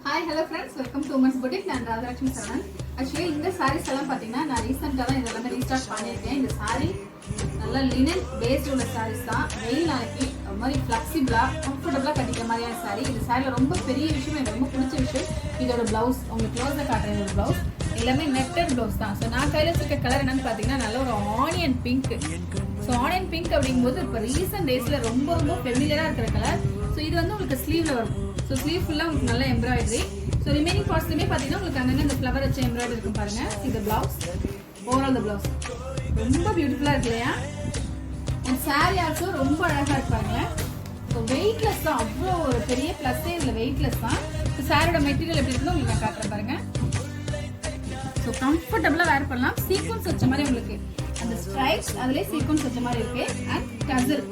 Hi hello friends, welcome to women's boutique. நான் Rajalakshmi Saravanan. Actually இந்த சாரீஸ் எல்லாம் பார்த்தீங்கன்னா நான் ரீசெண்டாக தான் இதெல்லாமே ரீஸ்டார்ட் பண்ணியிருக்கேன். இந்த சாரீ நல்லா லினன் பேஸ்ட் உள்ள சாரீஸ் தான். வெயில் நாளைக்கு ஒரு மாதிரி ஃப்ளெக்சிபிளாக கம்ஃபர்டபுளாக கட்டிக்கிற மாதிரியான சாரீ. இந்த சாரியில் ரொம்ப பெரிய விஷயம், எனக்கு ரொம்ப பிடிச்ச விஷயம் இதோட ப்ளவுஸ். உங்களுக்கு க்ளோஸில் காட்டுறேன். இதோட ப்ளவுஸ் எல்லாமே நெட்டட் ப்ளவுஸ் தான். ஸோ நான் கையில் வச்சிருக்க கலர் என்னன்னு பார்த்தீங்கன்னா நல்ல ஒரு onion pink. So onion pink அப்படிங்கும்போது இப்போ ரீசெண்ட் டேஸில் ரொம்ப ரொம்ப ஃபெமிலியராக இருக்கிற கலர். ஸோ இது வந்து உங்களுக்கு ஸ்லீவில் வரும். ஸோ ஸ்லீவ் ஃபுல்லாக உங்களுக்கு நல்ல எம்ப்ராய்டரி. ஸோ ரிமைனிங் பார்ட்ஸ்லையுமே பார்த்தீங்கன்னா உங்களுக்கு அங்கங்கே இந்த ஃப்ளவர் வச்ச எம்ப்ராய்டரி இருக்கும் பாருங்க. இது பிளவுஸ், ஓவரால் த பிளவுஸ் ரொம்ப பியூட்டிஃபுல்லாக இருக்கு இல்லையா? அண்ட் சாரி ஆல்சோ ரொம்ப அழகாக இருப்பாங்க. ஸோ வெயிட்லெஸ் தான், அவ்வளோ ஒரு பெரிய ப்ளஸ்ஸே இதில் வெயிட்லெஸ் தான். ஸோ சாரியோட மெட்டீரியல் எப்படி இருக்குன்னு உங்களுக்கு நான் காட்டுறேன் பாருங்க. ஸோ கம்ஃபர்டபுளாக வேர் பண்ணலாம். சீக்வன்ஸ் வச்ச மாதிரி உங்களுக்கு அந்த ஸ்ட்ரைப்ஸ் அதுலேயே சீக்வன்ஸ் வச்ச மாதிரி இருக்கு. அண்ட் டசல்